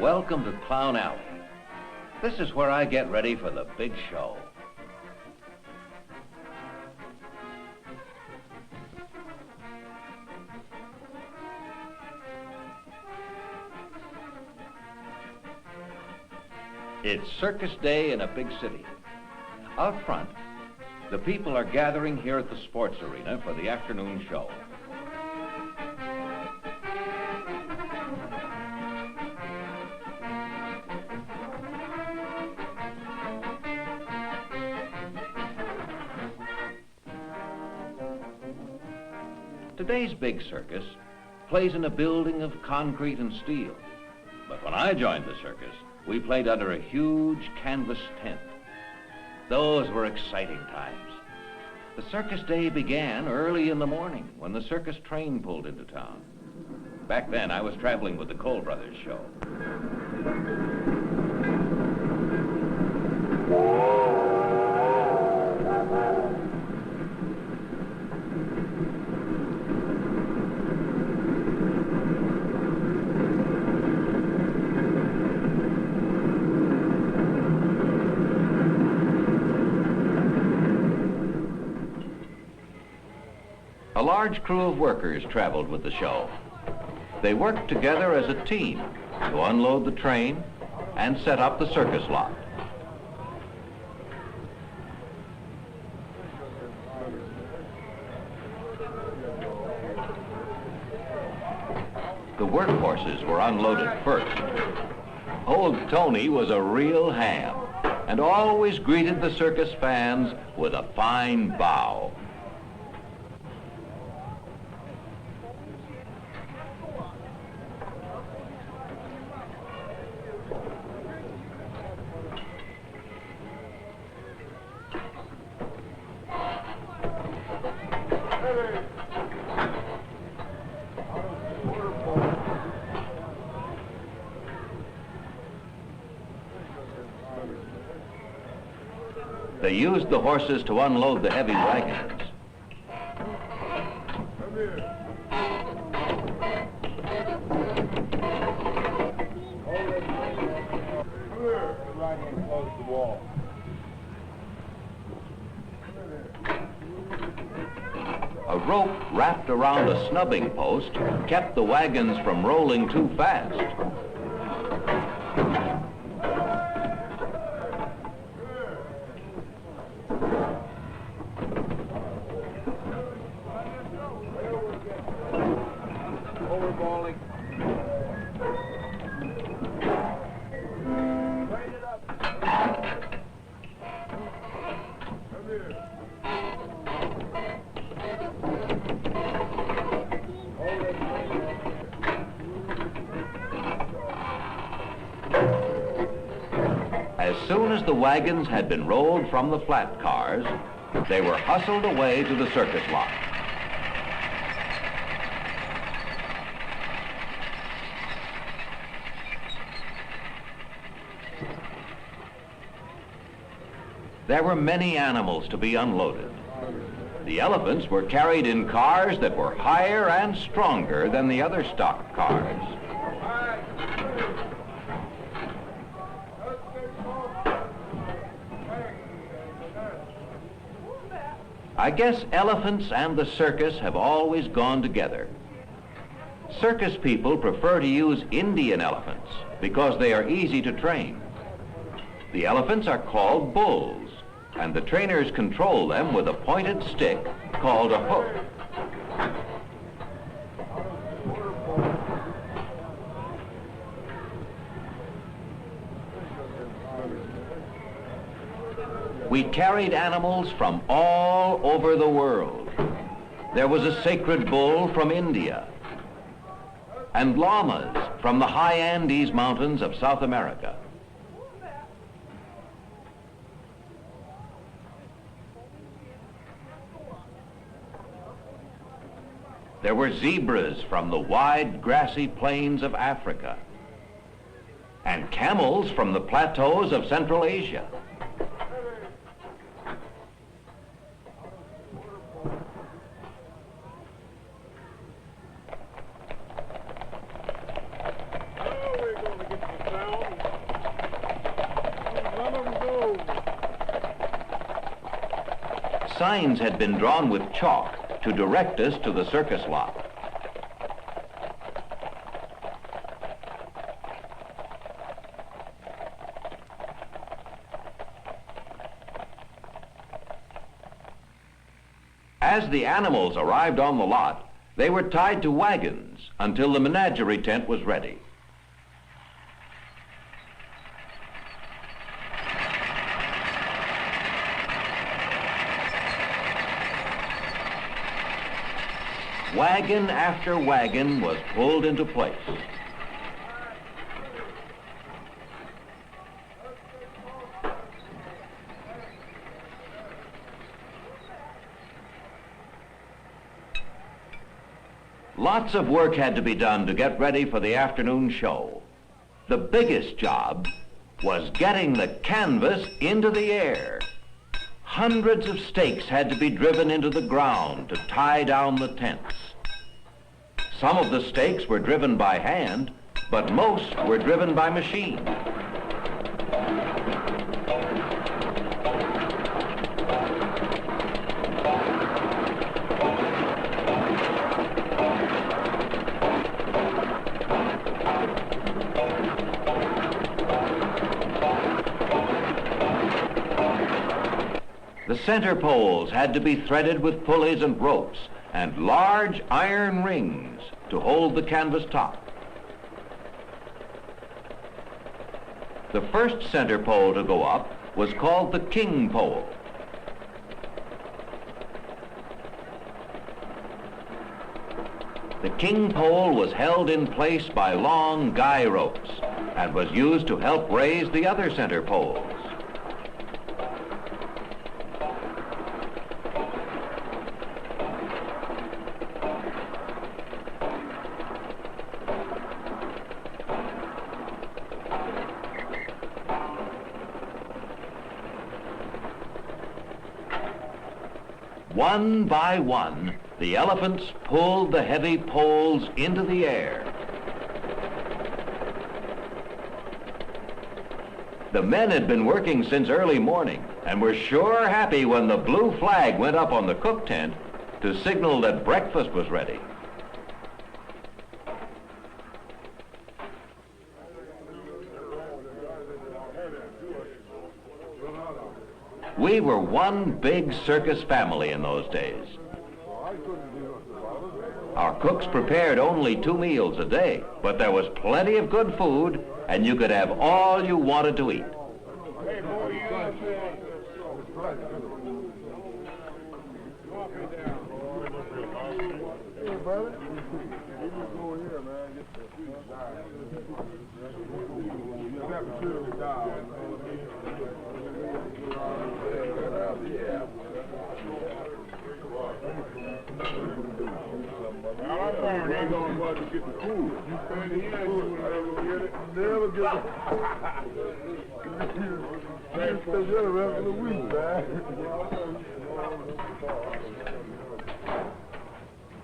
Welcome to Clown Alley. This is where I get ready for the big show. It's Circus Day in a big city. Out front, the people are gathering here at the sports arena for the afternoon show. Today's big circus plays in a building of concrete and steel. But when I joined the circus, we played under a huge canvas tent. Those were exciting times. The circus day began early in the morning when the circus train pulled into town. Back then, I was traveling with the Cole Brothers show. A large crew of workers traveled with the show. They worked together as a team to unload the train and set up the circus lot. The workhorses were unloaded first. Old Tony was a real ham and always greeted the circus fans with a fine bow. They used the horses to unload the heavy wagons. A rope wrapped around a snubbing post kept the wagons from rolling too fast. As soon as the wagons had been rolled from the flat cars, they were hustled away to the circus lot. There were many animals to be unloaded. The elephants were carried in cars that were higher and stronger than the other stock cars. I guess elephants and the circus have always gone together. Circus people prefer to use Indian elephants because they are easy to train. The elephants are called bulls, and the trainers control them with a pointed stick called a hook. We carried animals from all over the world. There was a sacred bull from India, and llamas from the high Andes mountains of South America. There were zebras from the wide grassy plains of Africa, and camels from the plateaus of Central Asia. signs had been drawn with chalk to direct us to the circus lot. As the animals arrived on the lot, they were tied to wagons until the menagerie tent was ready. Wagon after wagon was pulled into place. Lots of work had to be done to get ready for the afternoon show. The biggest job was getting the canvas into the air. Hundreds of stakes had to be driven into the ground to tie down the tents. Some of the stakes were driven by hand, but most were driven by machine. The center poles had to be threaded with pulleys and ropes and large iron rings to hold the canvas top. The first center pole to go up was called the king pole. The king pole was held in place by long guy ropes and was used to help raise the other center poles. One by one, the elephants pulled the heavy poles into the air. The men had been working since early morning and were sure happy when the blue flag went up on the cook tent to signal that breakfast was ready. We were one big circus family in those days. Our cooks prepared only 2 meals a day, but there was plenty of good food, and you could have all you wanted to eat.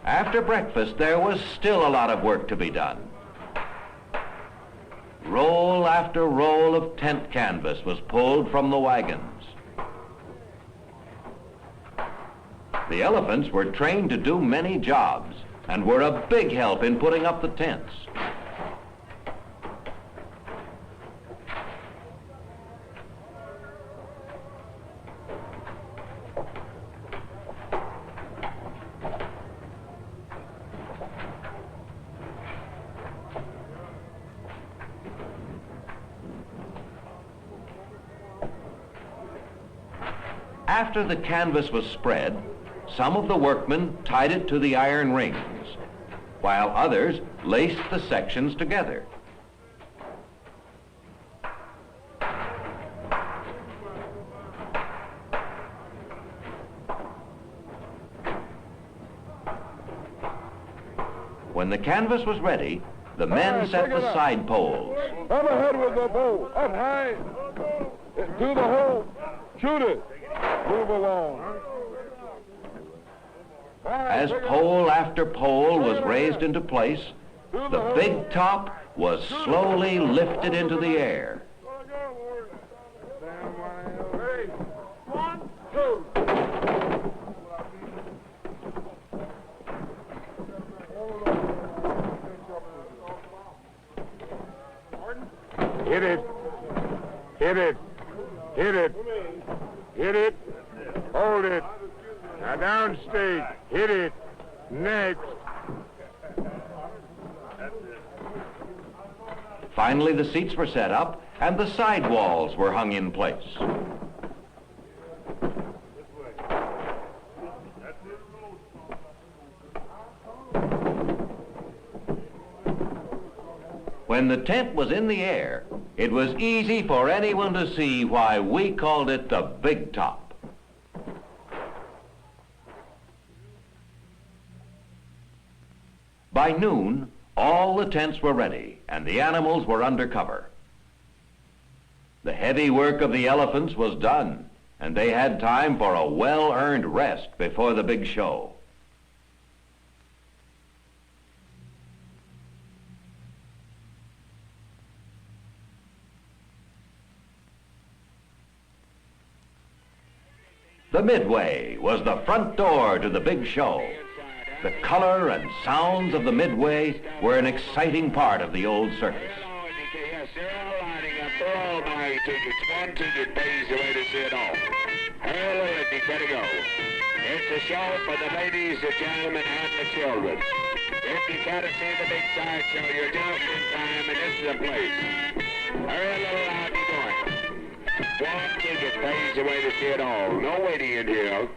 After breakfast, there was still a lot of work to be done. Roll after roll of tent canvas was pulled from the wagons. The elephants were trained to do many jobs and were a big help in putting up the tents. After the canvas was spread, some of the workmen tied it to the iron rings, while others laced the sections together. When the canvas was ready, the men set the side poles. I'm ahead with the pole. Up high. To the hole. Shoot it. Move along. As pole after pole was raised into place, the big top was slowly lifted into the air. 1, 2. Hit it. Hit it. Hit it. Hit it. Hold it. Now downstage. Hit it. Next. Finally, the seats were set up and the side walls were hung in place. When the tent was in the air, it was easy for anyone to see why we called it the Big Top. By noon, all the tents were ready and the animals were under cover. The heavy work of the elephants was done, and they had time for a well-earned rest before the big show. The Midway was the front door to the big show. The color and sounds of the Midway were an exciting part of the old circus. Yes, they're all lining up. They're all buying tickets. One ticket pays the way to see it all. Hurry, you gotta go. It's a show for the ladies, the gentlemen, and the children. If you gotta see the big side show, you're just in time, and this is the place. Hurry a little loud, you going. One ticket pays the way to see it all. No waiting in here.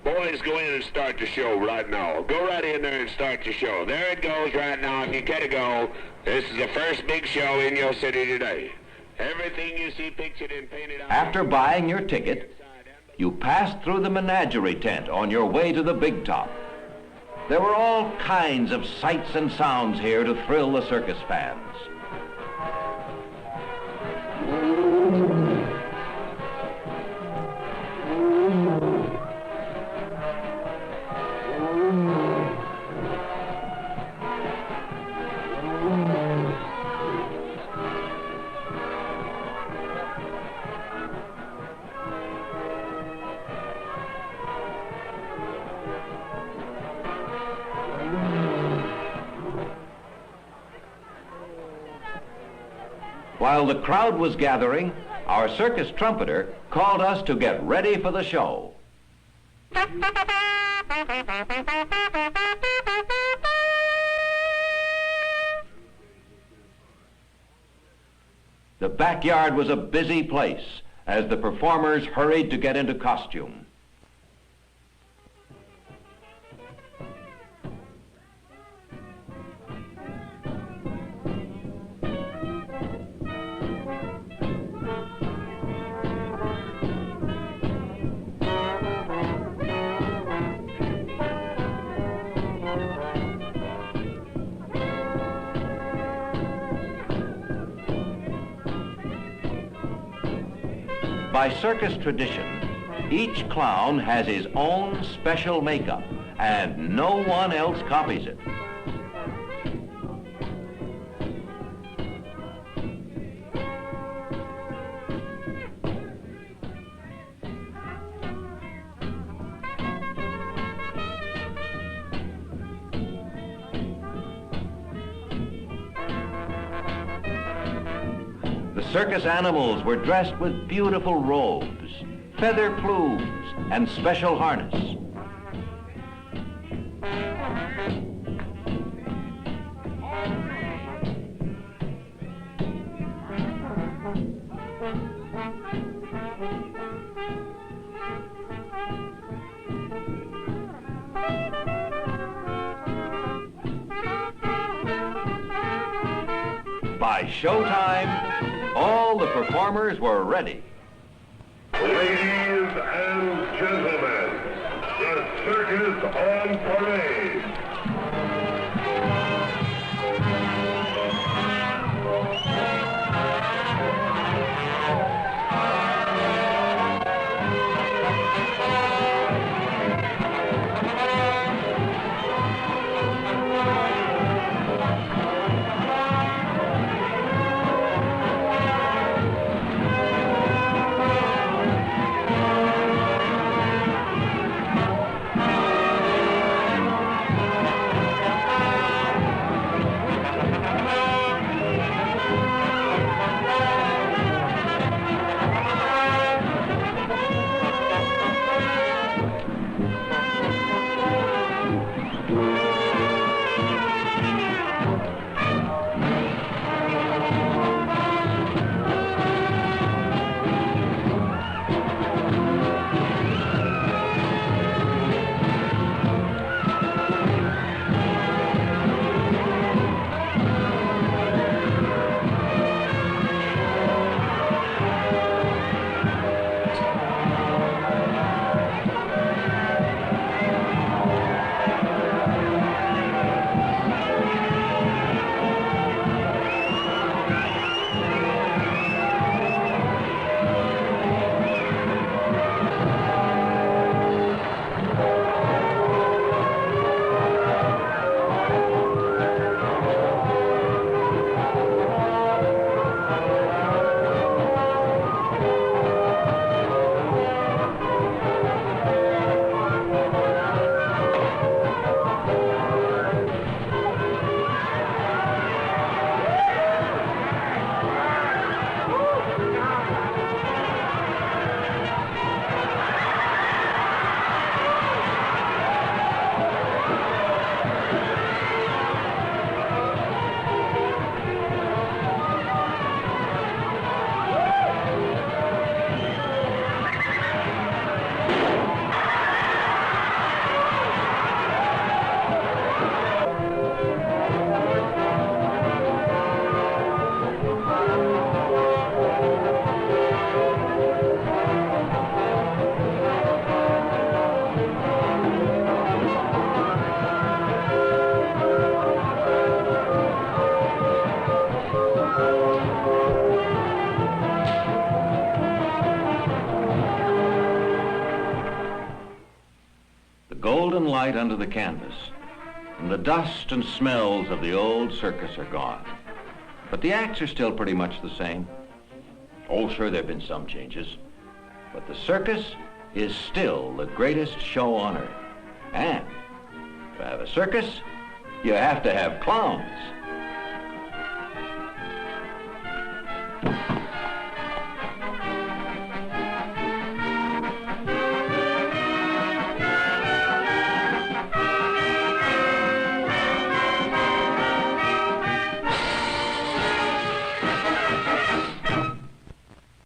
Boys, go in and start the show right now. Go right in there and start the show. There it goes right now. If you care to go, this is the first big show in your city today. Everything you see pictured and painted out. After buying your ticket, you passed through the menagerie tent on your way to the Big Top. There were all kinds of sights and sounds here to thrill the circus fans. While the crowd was gathering, our circus trumpeter called us to get ready for the show. The backyard was a busy place as the performers hurried to get into costume. By circus tradition, each clown has his own special makeup, and no one else copies it. The circus animals were dressed with beautiful robes, feather plumes, and special harness. By showtime, all the performers were ready. Ladies and gentlemen, the circus on parade. light under the canvas, and the dust and smells of the old circus are gone. But the acts are still pretty much the same. Oh, sure, there have been some changes, but the circus is still the greatest show on earth. And to have a circus, you have to have clowns.